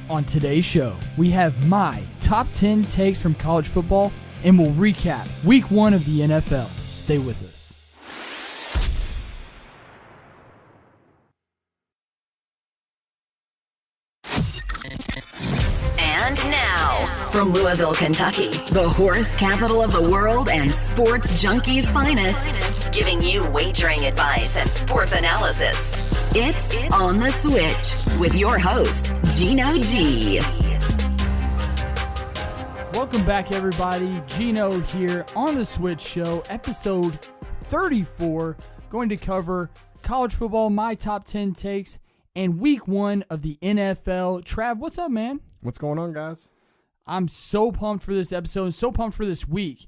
On today's show, we have my top 10 takes from college football, and we'll recap week 1 of the NFL. Stay with us. And now, from Louisville, Kentucky, the horse capital of the world and sports junkies' finest, giving you wagering advice and sports analysis. It's On the Switch with your host, Geno G. Welcome back, everybody. Geno here on the Switch Show, episode 34, going to cover college football, my top 10 takes, and week 1 of the NFL. Trav, what's up, man? What's going on, guys? I'm so pumped for this episode and so pumped for this week.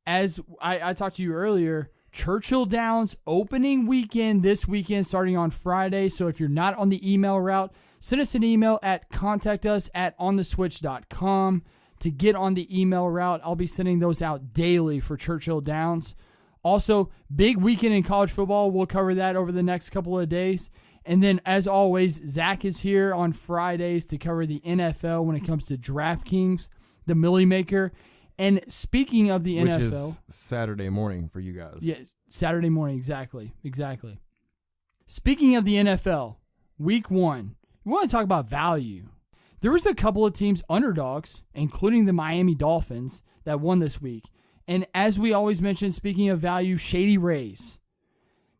As I talked to you earlier, Churchill Downs opening weekend this weekend starting on Friday. So if you're not on the email route, send us an email at contactus@ontheswitch.com to get on the email route. I'll be sending those out daily for Churchill Downs. Also, big weekend in college football. We'll cover that over the next couple of days. And then, as always, Zack is here on Fridays to cover the NFL when it comes to DraftKings, the Millie Maker. And speaking of the NFL... Which is Saturday morning for you guys. Yes, Saturday morning, exactly. Speaking of the NFL, week 1, we want to talk about value. There was a couple of teams, underdogs, including the Miami Dolphins, that won this week. And as we always mention, speaking of value, Shady Rays.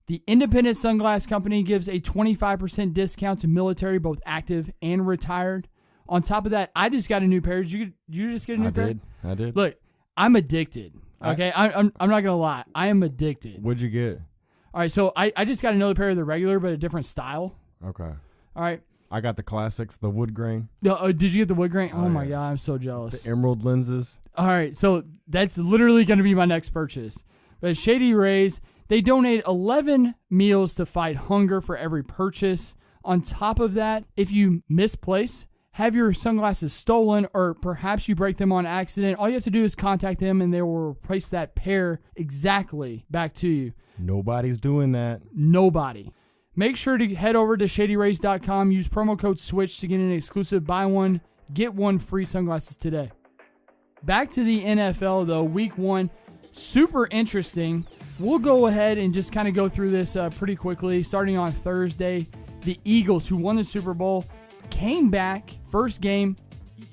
The Independent Sunglass Company gives a 25% discount to military, both active and retired. On top of that, I just got a new pair. Did you just get a new pair? I did. Look, I'm addicted. Okay, I'm not going to lie. I am addicted. What'd you get? All right, so I just got another pair of the regular, but a different style. Okay. All right. I got the classics, the wood grain. Did you get the wood grain? Oh my God, I'm so jealous. The emerald lenses. All right, so that's literally going to be my next purchase. But Shady Rays, they donate 11 meals to fight hunger for every purchase. On top of that, if you misplace, have your sunglasses stolen, or perhaps you break them on accident, all you have to do is contact them and they will replace that pair exactly back to you. Nobody's doing that. Nobody. Make sure to head over to shadyrays.com. Use promo code SWITCH to get an exclusive buy one, get one free sunglasses today. Back to the NFL, though, week 1, super interesting. We'll go ahead and just kind of go through this pretty quickly. Starting on Thursday, the Eagles, who won the Super Bowl, came back, first game.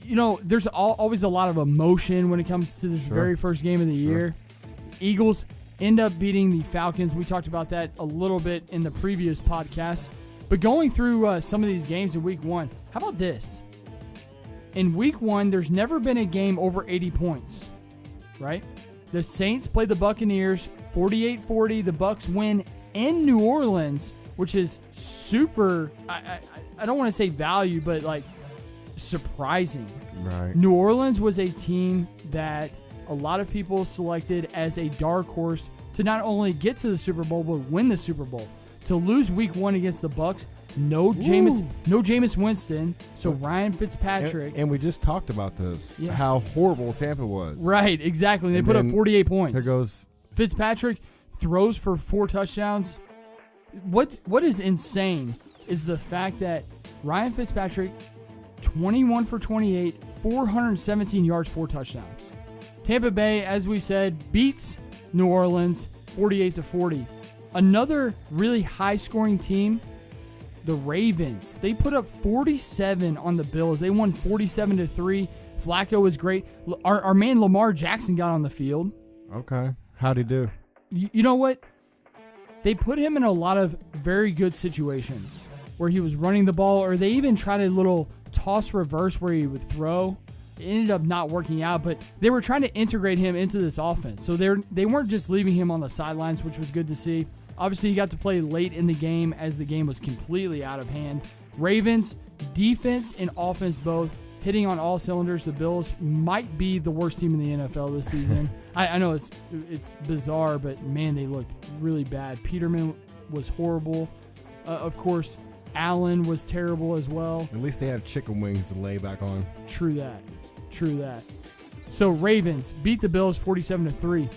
You know, there's always a lot of emotion when it comes to this very first game of the year. Eagles end up beating the Falcons. We talked about that a little bit in the previous podcast. But going through some of these games in week 1, how about this? In week 1, there's never been a game over 80 points, right? The Saints play the Buccaneers 48-40. The Bucs win in New Orleans, which is super, I don't want to say value, but like surprising. Right. New Orleans was a team that a lot of people selected as a dark horse to not only get to the Super Bowl, but win the Super Bowl. To lose week 1 against the Bucs, no Jameis Winston, so Ryan Fitzpatrick. And we just talked about this, how horrible Tampa was. Right, exactly. They put up 48 points. Here goes Fitzpatrick throws for 4 touchdowns. What is insane is the fact that Ryan Fitzpatrick, 21 for 28, 417 yards, 4 touchdowns. Tampa Bay, as we said, beats New Orleans 48-40. Another really high-scoring team, the Ravens. They put up 47 on the Bills. They won 47-3. Flacco was great. Our man Lamar Jackson got on the field. Okay. How'd he do? You know what? They put him in a lot of very good situations where he was running the ball, or they even tried a little toss reverse where he would throw. It ended up not working out, but they were trying to integrate him into this offense. So they weren't just leaving him on the sidelines, which was good to see. Obviously, he got to play late in the game as the game was completely out of hand. Ravens, defense and offense both hitting on all cylinders. The Bills might be the worst team in the NFL this season. I know it's bizarre, but man, they looked really bad. Peterman was horrible. Of course, Allen was terrible as well. At least they have chicken wings to lay back on. True that. So Ravens beat the Bills 47-3.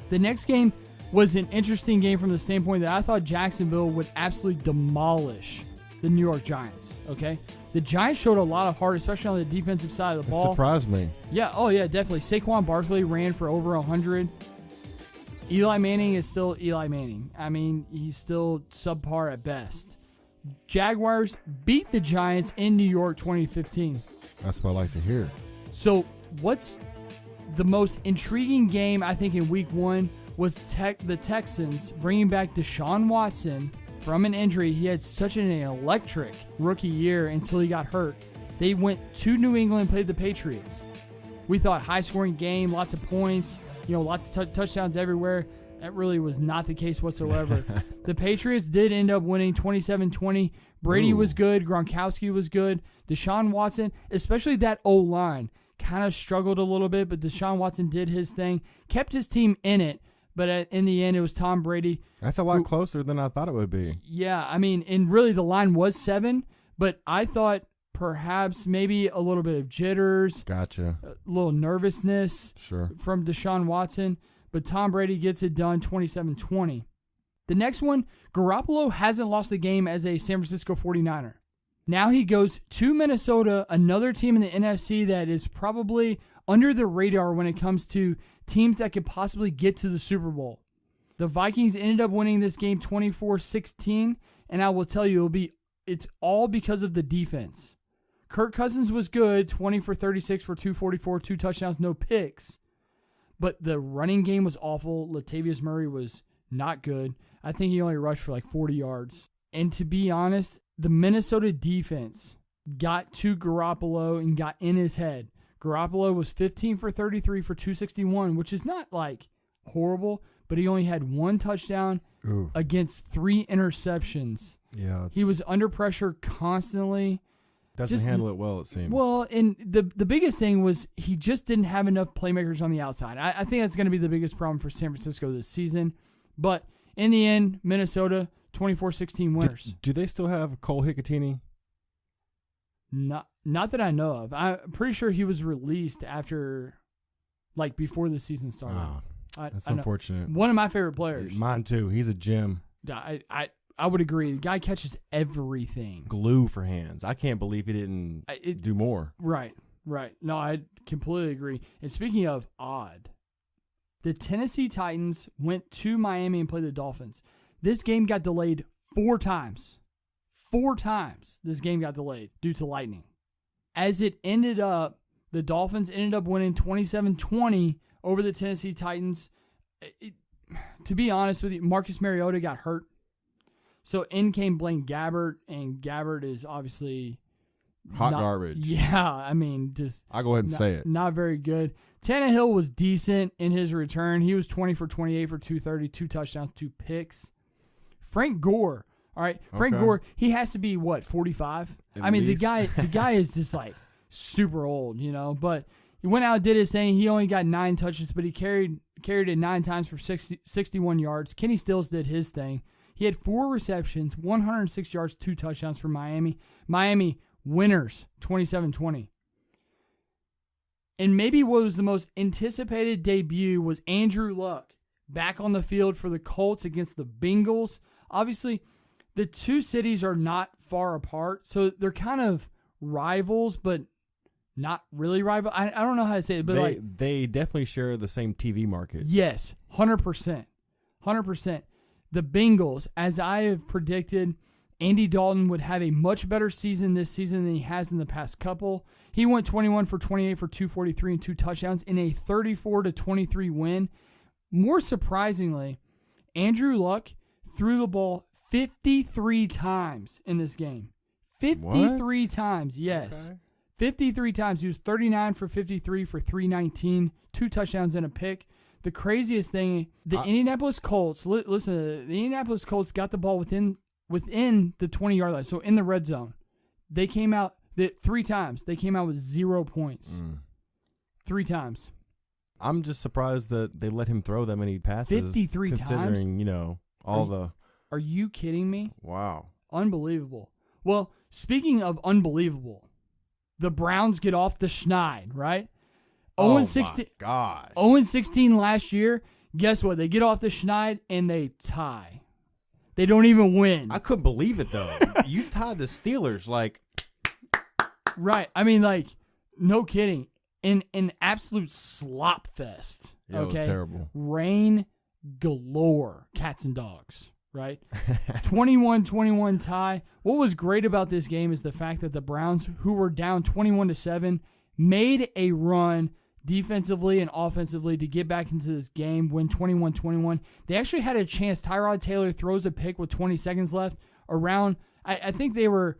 The next game was an interesting game from the standpoint that I thought Jacksonville would absolutely demolish the New York Giants, okay? The Giants showed a lot of heart, especially on the defensive side of the ball. It surprised me. Yeah, oh yeah, definitely. Saquon Barkley ran for over 100. Eli Manning is still Eli Manning. I mean, he's still subpar at best. Jaguars beat the Giants in New York 2015. That's what I like to hear. So what's the most intriguing game, I think, in week 1 was the Texans bringing back Deshaun Watson from an injury. He had such an electric rookie year until he got hurt. They went to New England and played the Patriots. We thought high-scoring game, lots of points, lots of touchdowns everywhere. That really was not the case whatsoever. The Patriots did end up winning 27-20. Brady was good. Gronkowski was good. Deshaun Watson, especially that O-line, kind of struggled a little bit, but Deshaun Watson did his thing, kept his team in it, but in the end, it was Tom Brady. That's a lot closer than I thought it would be. Yeah, I mean, and really the line was 7, but I thought perhaps maybe a little bit of jitters. Gotcha. A little nervousness from Deshaun Watson, but Tom Brady gets it done 27-20. The next one, Garoppolo hasn't lost a game as a San Francisco 49er. Now he goes to Minnesota, another team in the NFC that is probably under the radar when it comes to teams that could possibly get to the Super Bowl. The Vikings ended up winning this game 24-16, and I will tell you, it's all because of the defense. Kirk Cousins was good, 20 for 36 for 244, 2 touchdowns, no picks. But the running game was awful. Latavius Murray was not good. I think he only rushed for like 40 yards. And to be honest, the Minnesota defense got to Garoppolo and got in his head. Garoppolo was 15 for 33 for 261, which is not like horrible, but he only had 1 touchdown against 3 interceptions. Yeah, he was under pressure constantly. Doesn't handle it well, it seems. Well, and the biggest thing was he just didn't have enough playmakers on the outside. I think that's going to be the biggest problem for San Francisco this season. But in the end, Minnesota, 24-16 winners. Do they still have Cole Hicatini? Not that I know of. I'm pretty sure he was released before the season started. Oh, that's unfortunate. One of my favorite players. Mine too. He's a gem. I would agree. The guy catches everything. Glue for hands. I can't believe he didn't do more. Right. No, I completely agree. And speaking of odd, the Tennessee Titans went to Miami and played the Dolphins. This game got delayed 4 times. 4 times this game got delayed due to lightning. As it ended up, the Dolphins ended up winning 27-20 over the Tennessee Titans. To be honest with you, Marcus Mariota got hurt. So in came Blaine Gabbert, and Gabbert is obviously garbage. Yeah, I mean, I'll go ahead and say it. Not very good. Tannehill was decent in his return. He was 20 for 28 for 230, 2 touchdowns, 2 picks. Frank Gore. All right, Frank Gore, he has to be 45? At least. the guy is just like super old, but he went out and did his thing. He only got 9 touches, but he carried it 9 times for 61 yards. Kenny Stills did his thing. He had 4 receptions, 106 yards, 2 touchdowns for Miami. Miami winners, 27-20. And maybe what was the most anticipated debut was Andrew Luck back on the field for the Colts against the Bengals. Obviously, the 2 cities are not far apart, so they're kind of rivals, but not really rival. I don't know how to say it, but they definitely share the same TV market. Yes, 100%. 100%. The Bengals, as I have predicted, Andy Dalton would have a much better season this season than he has in the past couple. He went 21 for 28 for 243 and 2 touchdowns in a 34-23 win. More surprisingly, Andrew Luck threw the ball 53 times in this game. 53 times, yes. Okay. 53 times. He was 39 for 53 for 319, 2 touchdowns and a pick. The craziest thing, the Indianapolis Colts, listen, the Indianapolis Colts got the ball within the 20-yard line, so in the red zone. They came out 3 times. They came out with 0 points. 3 times. I'm just surprised that they let him throw that many passes. 53 considering, times? Are you kidding me? Wow. Unbelievable. Well, speaking of unbelievable, the Browns get off the schneid, right? 0-16. My gosh. 0-16 last year. Guess what? They get off the schneid and they tie. They don't even win. I couldn't believe it, though. You tied the Steelers, like. Right. I mean, like, no kidding. In an absolute slop fest. Yeah, it was terrible. Rain galore, cats and dogs, right? 21-21 tie. What was great about this game is the fact that the Browns, who were down 21-7, made a run defensively and offensively to get back into this game, win 21-21. They actually had a chance. Tyrod Taylor throws a pick with 20 seconds left around, I think they were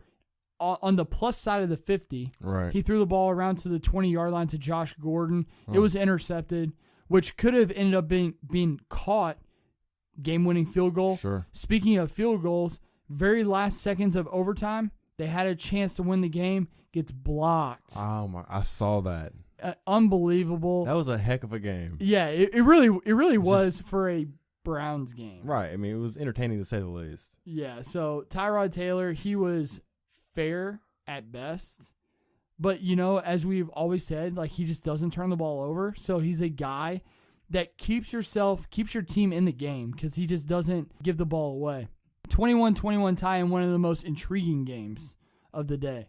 on the plus side of the 50. Right. He threw the ball around to the 20-yard line to Josh Gordon. It was intercepted, which could have ended up being caught. Game-winning field goal. Sure. Speaking of field goals, very last seconds of overtime, they had a chance to win the game. Gets blocked. Oh my! I saw that. Unbelievable. That was a heck of a game. Yeah, it really was for a Browns game. Right. I mean, it was entertaining to say the least. Yeah. So Tyrod Taylor, he was fair at best, but as we've always said, like, he just doesn't turn the ball over. So he's a guy that keeps your team in the game because he just doesn't give the ball away. 21-21 tie in one of the most intriguing games of the day.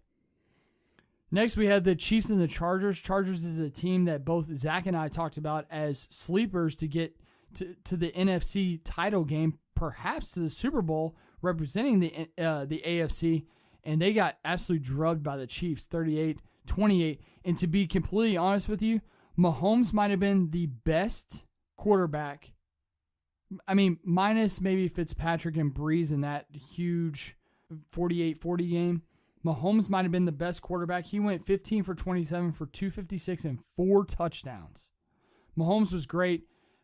Next, we had the Chiefs and the Chargers. Chargers is a team that both Zack and I talked about as sleepers to get to the NFC title game, perhaps to the Super Bowl, representing the AFC, and they got absolutely drubbed by the Chiefs, 38-28. And to be completely honest with you, Mahomes might have been the best quarterback. I mean, minus maybe Fitzpatrick and Breeze in that huge 48-40 game. Mahomes might have been the best quarterback. He went 15 for 27 for 256 and 4 touchdowns. Mahomes was great.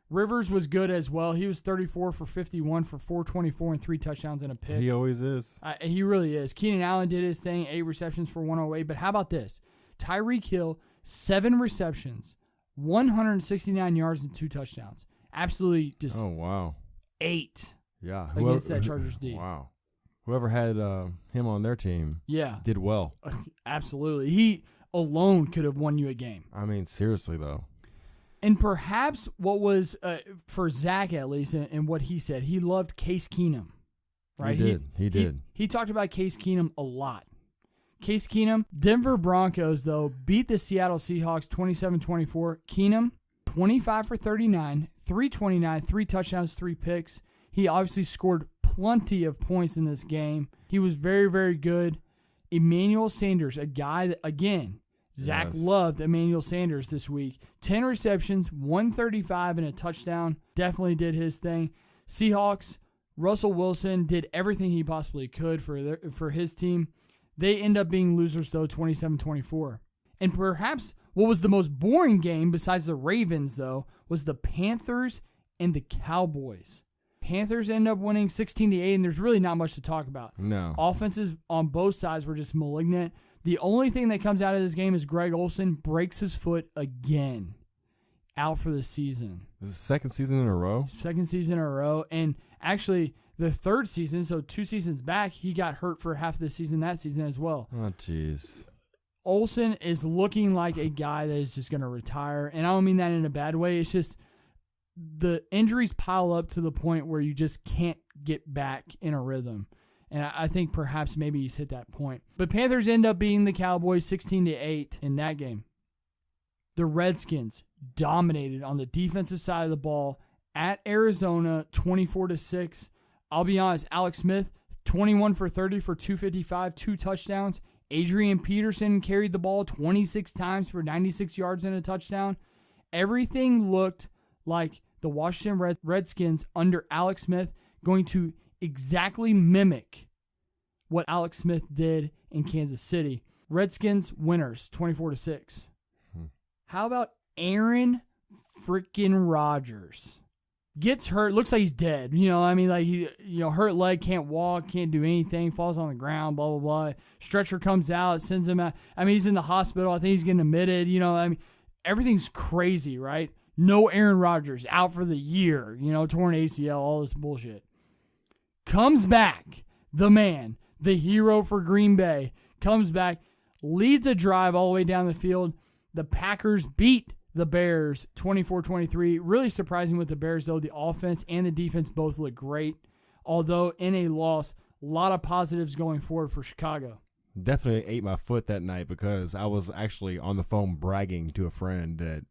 Rivers was good as well. He was 34 for 51 for 424 and 3 touchdowns and a pick. He always is. He really is. Keenan Allen did his thing, 8 receptions for 108. But how about this? Tyreek Hill, 7 receptions, 169 yards and 2 touchdowns. Absolutely just 8 Yeah. against that Chargers D. Wow. Whoever had him on their team did well. Absolutely. He alone could have won you a game. I mean, seriously, though. And perhaps what was, for Zack at least, and what he said, he loved Case Keenum. Right? He did. He talked about Case Keenum a lot. Case Keenum, Denver Broncos, though, beat the Seattle Seahawks 27-24. Keenum, 25 for 39, 329, 3 touchdowns, 3 picks. He obviously scored plenty of points in this game. He was very, very good. Emmanuel Sanders, a guy that, again, Zack loved Emmanuel Sanders this week. 10 receptions, 135 and a touchdown. Definitely did his thing. Seahawks, Russell Wilson did everything he possibly could for his team. They end up being losers, though, 27-24. And perhaps what was the most boring game besides the Ravens, though, was the Panthers and the Cowboys. Panthers end up winning 16-8, and there's really not much to talk about. No. Offenses on both sides were just malignant. The only thing that comes out of this game is Greg Olsen breaks his foot again, out for the season. This is the second season in a row? Second season in a row. And actually, the third season, so 2 seasons back, he got hurt for half the season that season as well. Oh, jeez. Olsen is looking like a guy that is just going to retire. And I don't mean that in a bad way. It's just the injuries pile up to the point where you just can't get back in a rhythm. And I think perhaps maybe he's hit that point. But Panthers end up beating the Cowboys 16-8 in that game. The Redskins dominated on the defensive side of the ball at Arizona 24-6. I'll be honest, Alex Smith, 21 for 30 for 255, 2 touchdowns. Adrian Peterson carried the ball 26 times for 96 yards and a touchdown. Everything looked like the Washington Redskins under Alex Smith going to exactly mimic what Alex Smith did in Kansas City. Redskins winners 24-6. How about Aaron freaking Rodgers? Gets hurt, looks like he's dead. Hurt leg, can't walk, can't do anything, falls on the ground, blah, blah, blah. Stretcher comes out, sends him out. He's in the hospital. I think he's getting admitted. Everything's crazy, right? No Aaron Rodgers, out for the year, torn ACL, all this bullshit. Comes back, the man, the hero for Green Bay, comes back, leads a drive all the way down the field. The Packers beat the Bears 24-23. Really surprising with the Bears, though. The offense and the defense both look great. Although in a loss, a lot of positives going forward for Chicago. Definitely ate my foot that night because I was actually on the phone bragging to a friend that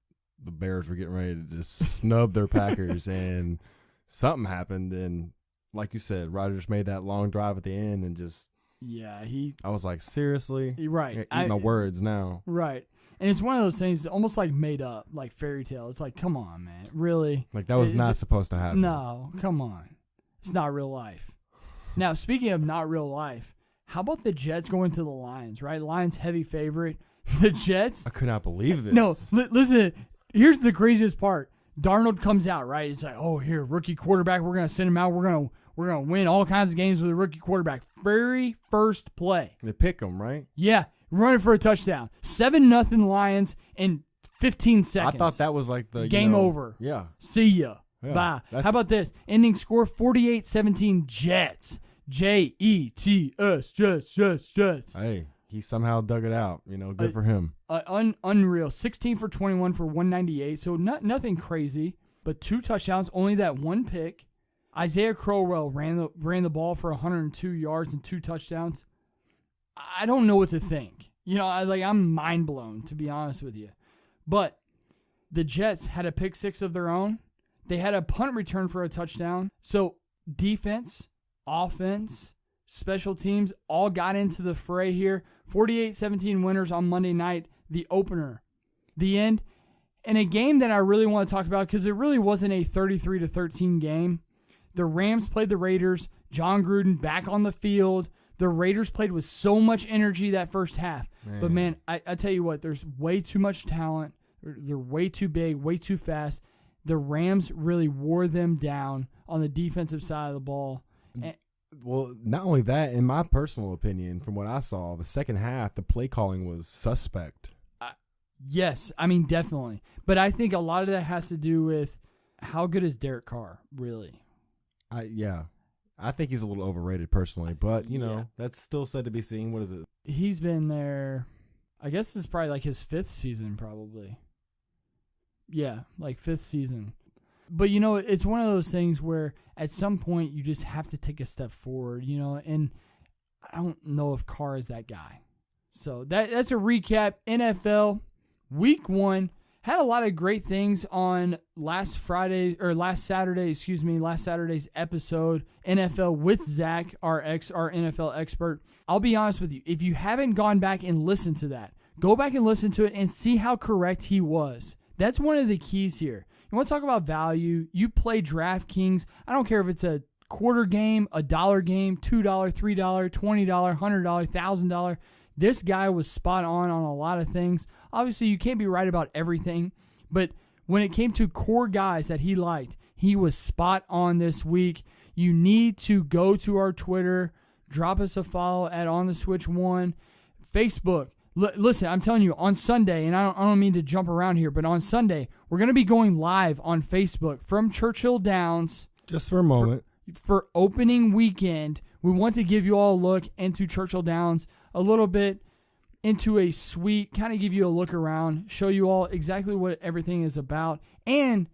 the Bears were getting ready to just snub their Packers, and something happened. And like you said, Rodgers made that long drive at the end and just. Yeah, I was like, seriously? Right. I eat my words now. Right. And it's one of those things almost like made up, like fairy tale. It's like, come on, man. Really? Like that was not supposed to happen. No, come on. It's not real life. Now, speaking of not real life, how about the Jets going to the Lions, right? Lions heavy favorite. The Jets. I could not believe this. No, listen, here's the craziest part. Darnold comes out, right? It's like, oh, here, rookie quarterback. We're going to send him out. We're going to win all kinds of games with a rookie quarterback. Very first play. They pick him, right? Yeah, running for a touchdown. 7-0 Lions in 15 seconds. I thought that was like the game over. Yeah. See ya. Yeah, bye. How about this? Ending score 48-17 Jets. Jets, Jets. Hey, he somehow dug it out. Good for him. Unreal. 16 for 21 for 198. So nothing crazy, but 2 touchdowns, only that 1 pick. Isaiah Crowell ran the ball for 102 yards and 2 touchdowns. I don't know what to think. I'm mind blown, to be honest with you. But the Jets had a pick 6 of their own. They had a punt return for a touchdown. So defense, offense, special teams all got into the fray here. 48-17 winners on Monday night, the opener. The end. And a game that I really want to talk about because it really wasn't a 33-13 game. The Rams played the Raiders. John Gruden back on the field. The Raiders played with so much energy that first half. Man. But, man, I tell you what, there's way too much talent. They're way too big, way too fast. The Rams really wore them down on the defensive side of the ball. Well, not only that, in my personal opinion, from what I saw, the second half, the play calling was suspect. Yes, definitely. But I think a lot of that has to do with how good is Derek Carr, really? I think he's a little overrated personally, but, that's still said to be seen. What is it? He's been there, I guess this is probably like his 5th season, probably. Yeah, like 5th season. But, it's one of those things where at some point you just have to take a step forward, and I don't know if Carr is that guy. So that's a recap. NFL Week 1 had a lot of great things on last Saturday's episode, NFL with Zack, our NFL expert. I'll be honest with you, if you haven't gone back and listened to that, go back and listen to it and see how correct he was. That's one of the keys here. You want to talk about value? You play DraftKings. I don't care if it's a quarter game, $1 game, $2, $3, $20, $100, $1,000. This guy was spot on a lot of things. Obviously, you can't be right about everything, but when it came to core guys that he liked, he was spot on this week. You need to go to our Twitter, drop us a follow at On The Switch 1, Facebook. Listen, I'm telling you, on Sunday, and I don't mean to jump around here, but on Sunday, we're going to be going live on Facebook from Churchill Downs. Just for a moment. For opening weekend, we want to give you all a look into Churchill Downs, a little bit into a suite, kind of give you a look around, show you all exactly what everything is about, and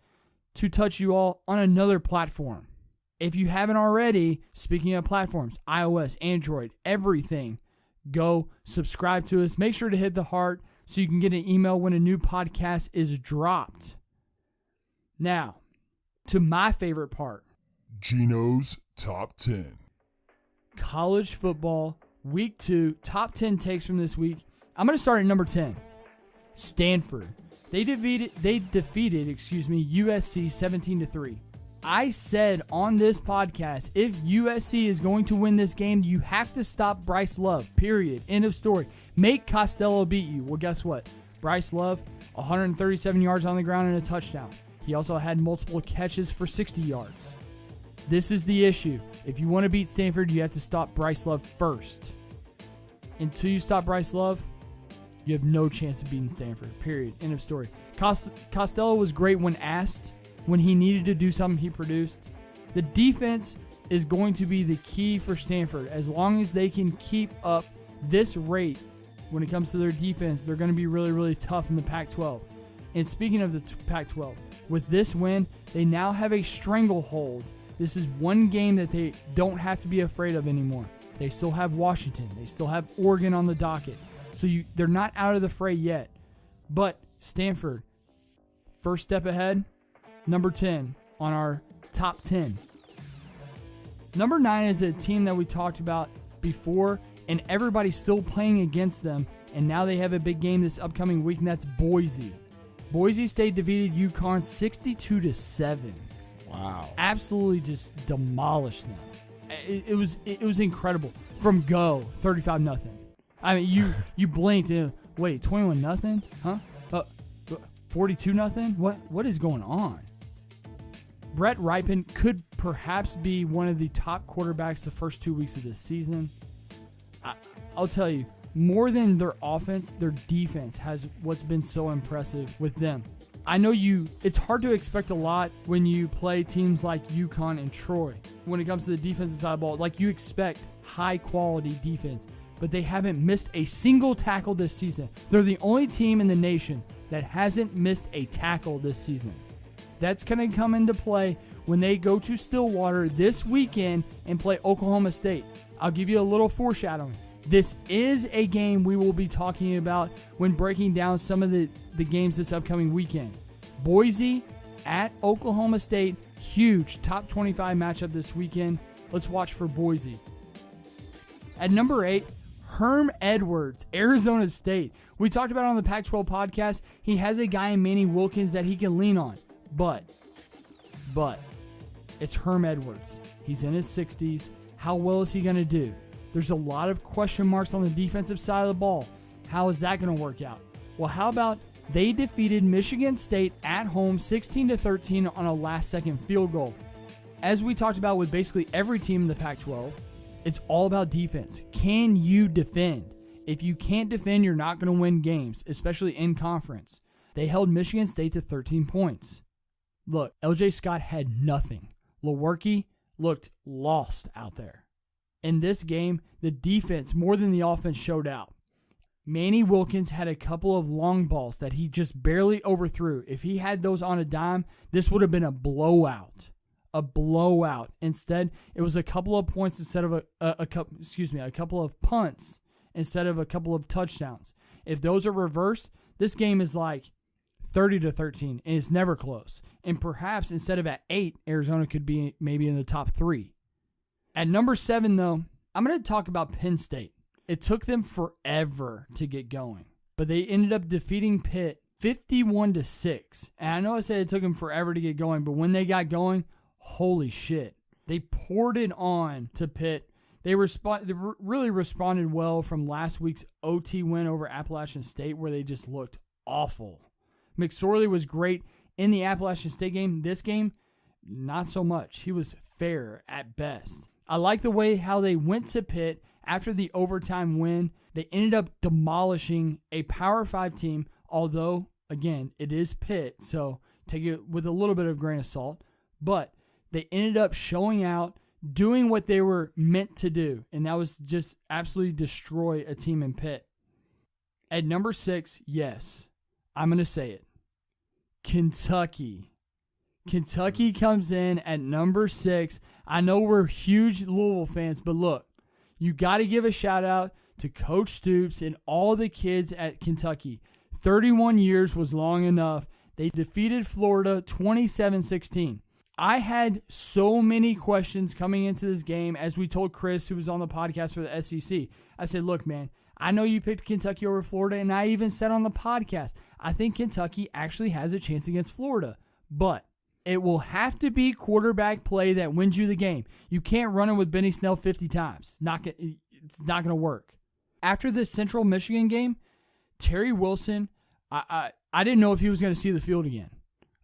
to touch you all on another platform. If you haven't already, speaking of platforms, iOS, Android, everything, go subscribe to us. Make sure to hit the heart so you can get an email when a new podcast is dropped. Now, to my favorite part. Geno's Top 10. College football, week 2, top 10 takes from this week. I'm going to start at number 10. Stanford. They defeated USC 17-3. I said on this podcast, if USC is going to win this game, you have to stop Bryce Love, period. End of story. Make Costello beat you. Well, guess what? Bryce Love, 137 yards on the ground and a touchdown. He also had multiple catches for 60 yards. This is the issue. If you want to beat Stanford, you have to stop Bryce Love first. Until you stop Bryce Love, you have no chance of beating Stanford, period. End of story. Costello was great when asked. When he needed to do something, he produced. The defense is going to be the key for Stanford. As long as they can keep up this rate when it comes to their defense, they're going to be really, really tough in the Pac-12. And speaking of the Pac-12, with this win, they now have a stranglehold This is one game that they don't have to be afraid of anymore. They still have Washington. They still have Oregon on the docket. So they're not out of the fray yet. But Stanford, first step ahead, number 10 on our top 10. Number 9 is a team that we talked about before, and everybody's still playing against them. And now they have a big game this upcoming week, and that's Boise. Boise State defeated UConn 62-7. Wow. Absolutely just demolished them. It was incredible. From go, 35-0. I mean, you blinked and wait, 21-0? Huh? 42-0? What is going on? Brett Ripon could perhaps be one of the top quarterbacks the first 2 weeks of this season. I'll tell you, more than their offense, their defense has what's been so impressive with them. I know it's hard to expect a lot when you play teams like UConn and Troy. When it comes to the defensive side of the ball, like you expect high quality defense, but they haven't missed a single tackle this season. They're the only team in the nation that hasn't missed a tackle this season. That's going to come into play when they go to Stillwater this weekend and play Oklahoma State. I'll give you a little foreshadowing. This is a game we will be talking about when breaking down some of the games this upcoming weekend. Boise at Oklahoma State, huge top 25 matchup this weekend. Let's watch for Boise. At number 8, Herm Edwards, Arizona State. We talked about it on the Pac-12 podcast. He has a guy in Manny Wilkins that he can lean on. But it's Herm Edwards. He's in his 60s. How well is he going to do? There's a lot of question marks on the defensive side of the ball. How is that going to work out? Well, how about they defeated Michigan State at home 16-13 on a last-second field goal. As we talked about with basically every team in the Pac-12, it's all about defense. Can you defend? If you can't defend, you're not going to win games, especially in conference. They held Michigan State to 13 points. Look, LJ Scott had nothing. Lewerke looked lost out there. In this game, the defense more than the offense showed out. Manny Wilkins had a couple of long balls that he just barely overthrew. If he had those on a dime, this would have been a blowout. A blowout. Instead, it was a couple of points instead of a couple of punts instead of a couple of touchdowns. If those are reversed, this game is like 30-13, and it's never close. And perhaps instead of at 8, Arizona could be maybe in the top 3. At number 7, though, I'm going to talk about Penn State. It took them forever to get going, but they ended up defeating Pitt 51-6. And I know I said it took them forever to get going, but when they got going, holy shit. They poured it on to Pitt. They really responded well from last week's OT win over Appalachian State, where they just looked awful. McSorley was great in the Appalachian State game. This game, not so much. He was fair at best. I like the way how they went to Pitt after the overtime win. They ended up demolishing a Power 5 team, although, again, it is Pitt, so take it with a little bit of grain of salt. But they ended up showing out, doing what they were meant to do, and that was just absolutely destroy a team in Pitt. At number 6, yes, I'm going to say it. Kentucky. Kentucky comes in at number 6. I know we're huge Louisville fans, but look, you got to give a shout out to Coach Stoops and all the kids at Kentucky. 31 years was long enough. They defeated Florida 27-16. I had so many questions coming into this game, as we told Chris, who was on the podcast for the SEC. I said, look, man, I know you picked Kentucky over Florida, and I even said on the podcast, I think Kentucky actually has a chance against Florida. But it will have to be quarterback play that wins you the game. You can't run it with Benny Snell 50 times. It's not going to work. After this Central Michigan game, Terry Wilson, I didn't know if he was going to see the field again.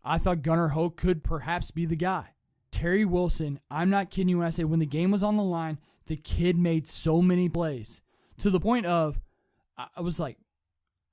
I thought Gunnar Hoke could perhaps be the guy. Terry Wilson, I'm not kidding you when I say when the game was on the line, the kid made so many plays to the point of, I was like,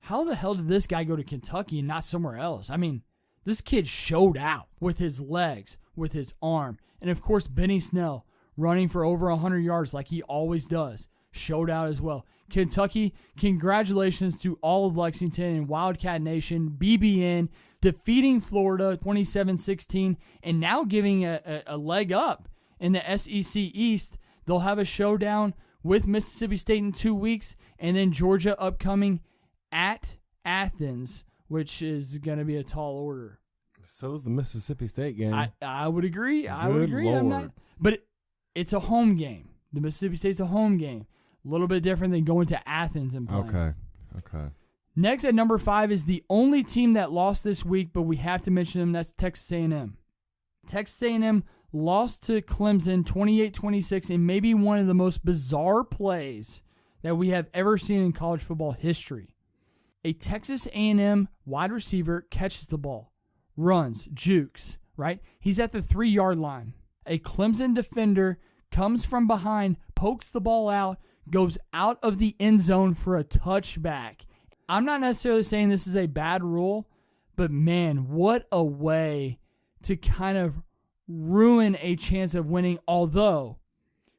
how the hell did this guy go to Kentucky and not somewhere else? I mean, this kid showed out with his legs, with his arm. And of course, Benny Snell running for over 100 yards like he always does. Showed out as well. Kentucky, congratulations to all of Lexington and Wildcat Nation, BBN, defeating Florida 27-16, and now giving a leg up In the SEC East, they'll have a showdown with Mississippi State in 2 weeks, and then Georgia upcoming at Athens, which is going to be a tall order. So is the Mississippi State game. I would agree. I would Good agree. Lord. But it's a home game. The Mississippi State's a home game. A little bit different than going to Athens and playing. Okay. Next at number 5 is the only team that lost this week, but we have to mention them. That's Texas A&M. Texas A&M lost to Clemson 28-26 in maybe one of the most bizarre plays that we have ever seen in college football history. A Texas A&M wide receiver catches the ball, runs, jukes, right? He's at the 3-yard line. A Clemson defender comes from behind, pokes the ball out, goes out of the end zone for a touchback. I'm not necessarily saying this is a bad rule, but man, what a way to kind of ruin a chance of winning. Although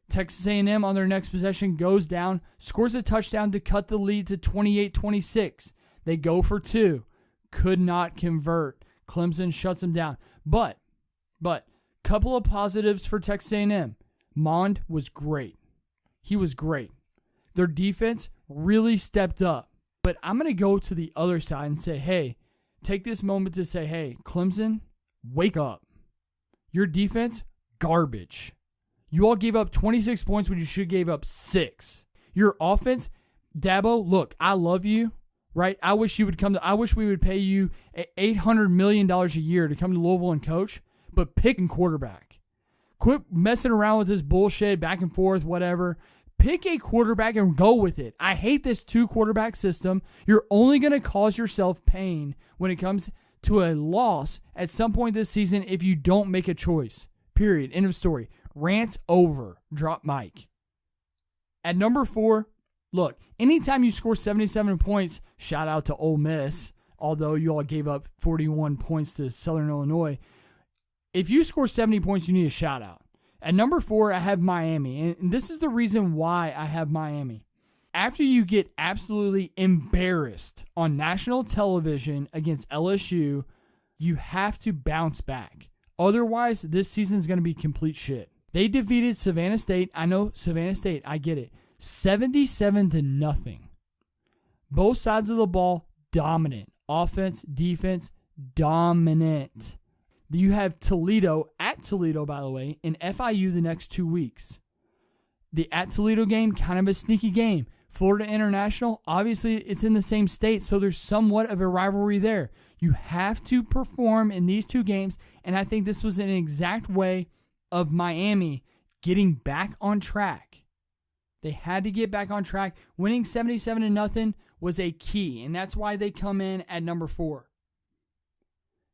Texas A&M on their next possession goes down, scores a touchdown to cut the lead to 28-26. They go for 2, could not convert. Clemson shuts them down. But couple of positives for Texas A&M. Mond was great. He was great. Their defense really stepped up. But I'm going to go to the other side and say, hey, take this moment to say, hey, Clemson, wake up. Your defense, garbage. You all gave up 26 points when you should have gave up 6. Your offense, Dabo, look, I love you, right? I wish you would I wish we would pay you $800 million a year to come to Louisville and coach, but pick a quarterback. Quit messing around with this bullshit, back and forth, whatever. Pick a quarterback and go with it. I hate this 2-quarterback system. You're only going to cause yourself pain when it comes to a loss at some point this season if you don't make a choice. Period. End of story. Rant over. Drop mic. At number 4, look, anytime you score 77 points, shout out to Ole Miss, although you all gave up 41 points to Southern Illinois. If you score 70 points, you need a shout out. At number 4, I have Miami, and this is the reason why I have Miami. After you get absolutely embarrassed on national television against LSU, you have to bounce back. Otherwise, this season is going to be complete shit. They defeated Savannah State. I know Savannah State, I get it. 77-0. Both sides of the ball, dominant. Offense, defense, dominant. You have Toledo, at Toledo, by the way, and FIU the next 2 weeks. The at Toledo game, kind of a sneaky game. Florida International, obviously it's in the same state, so there's somewhat of a rivalry there. You have to perform in these 2 games, and I think this was an exact way of Miami getting back on track. They had to get back on track. Winning 77-0 was a key, and that's why they come in at number 4.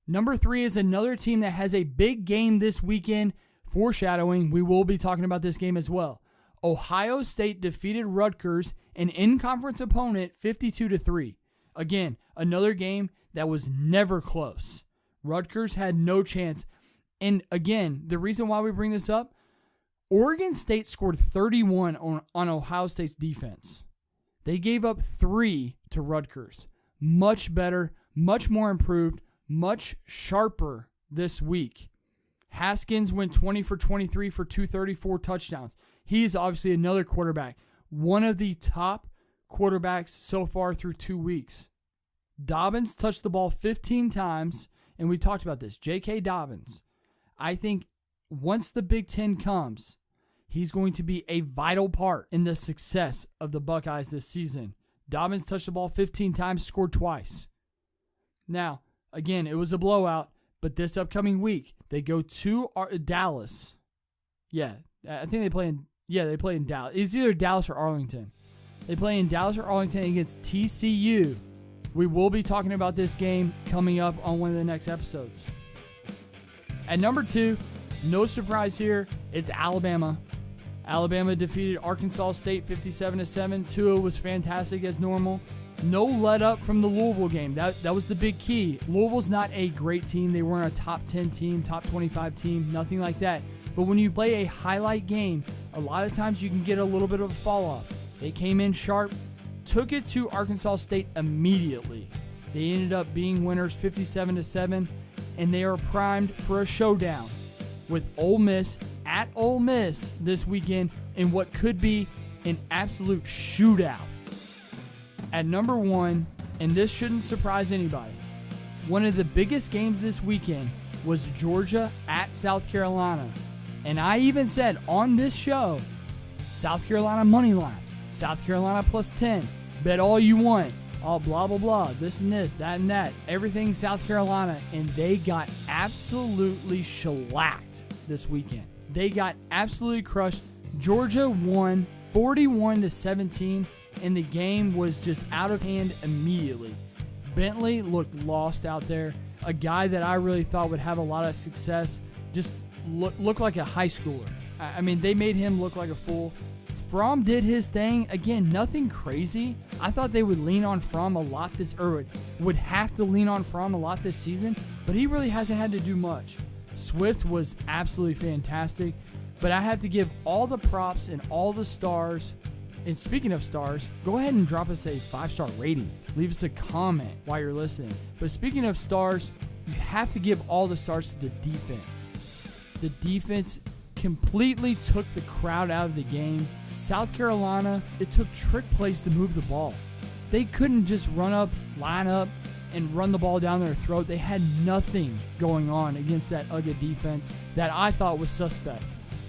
Number 3 is another team that has a big game this weekend. Foreshadowing, we will be talking about this game as well. Ohio State defeated Rutgers, an in-conference opponent, 52-3. Again, another game that was never close. Rutgers had no chance. And again, the reason why we bring this up, Oregon State scored 31 on Ohio State's defense. They gave up 3 to Rutgers. Much better, much more improved, much sharper this week. Haskins went 20 for 23 for 234 touchdowns. He's obviously another quarterback. One of the top quarterbacks so far through 2 weeks. Dobbins touched the ball 15 times, and we talked about this. J.K. Dobbins. I think once the Big Ten comes, he's going to be a vital part in the success of the Buckeyes this season. Dobbins touched the ball 15 times, scored twice. Now, again, it was a blowout, but this upcoming week, they go to Dallas. Yeah, I think they play in Dallas. It's either Dallas or Arlington. They play in Dallas or Arlington against TCU. We will be talking about this game coming up on one of the next episodes. At number 2, no surprise here, it's Alabama. Alabama defeated Arkansas State 57-7. Tua was fantastic as normal. No let up from the Louisville game. That was the big key. Louisville's not a great team. They weren't a top 10 team, top 25 team, nothing like that. But when you play a highlight game, a lot of times you can get a little bit of a fall off. They came in sharp, took it to Arkansas State immediately. They ended up being winners 57-7, and they are primed for a showdown with Ole Miss at Ole Miss this weekend in what could be an absolute shootout. At number 1, and this shouldn't surprise anybody, one of the biggest games this weekend was Georgia at South Carolina. And I even said on this show, South Carolina money line, South Carolina plus 10, bet all you want, all blah, blah, blah, this and this, that and that, everything South Carolina, and they got absolutely shellacked this weekend. They got absolutely crushed. Georgia won 41-17, and the game was just out of hand immediately. Bentley looked lost out there. A guy that I really thought would have a lot of success just looked like a high schooler. I mean, they made him look like a fool. Fromm did his thing. Again, nothing crazy. I thought they would lean on Fromm a lot would have to lean on Fromm a lot this season, but he really hasn't had to do much. Swift was absolutely fantastic, but I have to give all the props and all the stars. And speaking of stars, go ahead and drop us a 5-star rating. Leave us a comment while you're listening. But speaking of stars, you have to give all the stars to the defense. The defense completely took the crowd out of the game. South Carolina, it took trick plays to move the ball. They couldn't just line up, and run the ball down their throat. They had nothing going on against that UGA defense that I thought was suspect.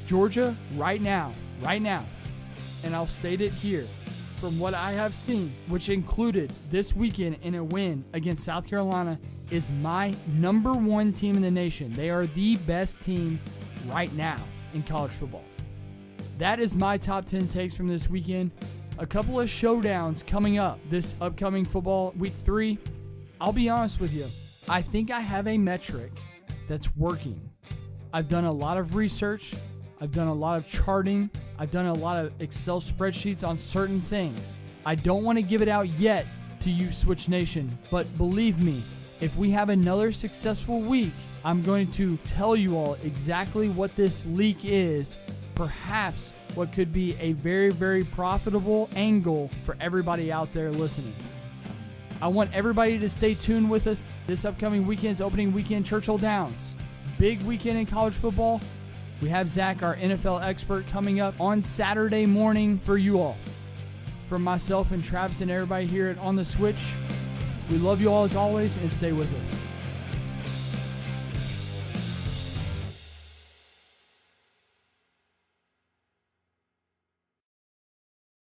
Georgia, right now, and I'll state it here, from what I have seen, which included this weekend in a win against South Carolina, is my number 1 team in the nation. They are the best team right now in college football. That is my top 10 takes from this weekend. A couple of showdowns coming up this upcoming football week 3. I'll be honest with you. I think I have a metric that's working. I've done a lot of research. I've done a lot of charting. I've done a lot of Excel spreadsheets on certain things. I don't want to give it out yet to you, Switch Nation, but believe me, if we have another successful week, I'm going to tell you all exactly what this leak is, perhaps what could be a very, very profitable angle for everybody out there listening. I want everybody to stay tuned with us this upcoming weekend's opening weekend, Churchill Downs. Big weekend in college football. We have Zack, our NFL expert, coming up on Saturday morning for you all. From myself and Travis and everybody here at On the Switch, we love you all as always, and stay with us.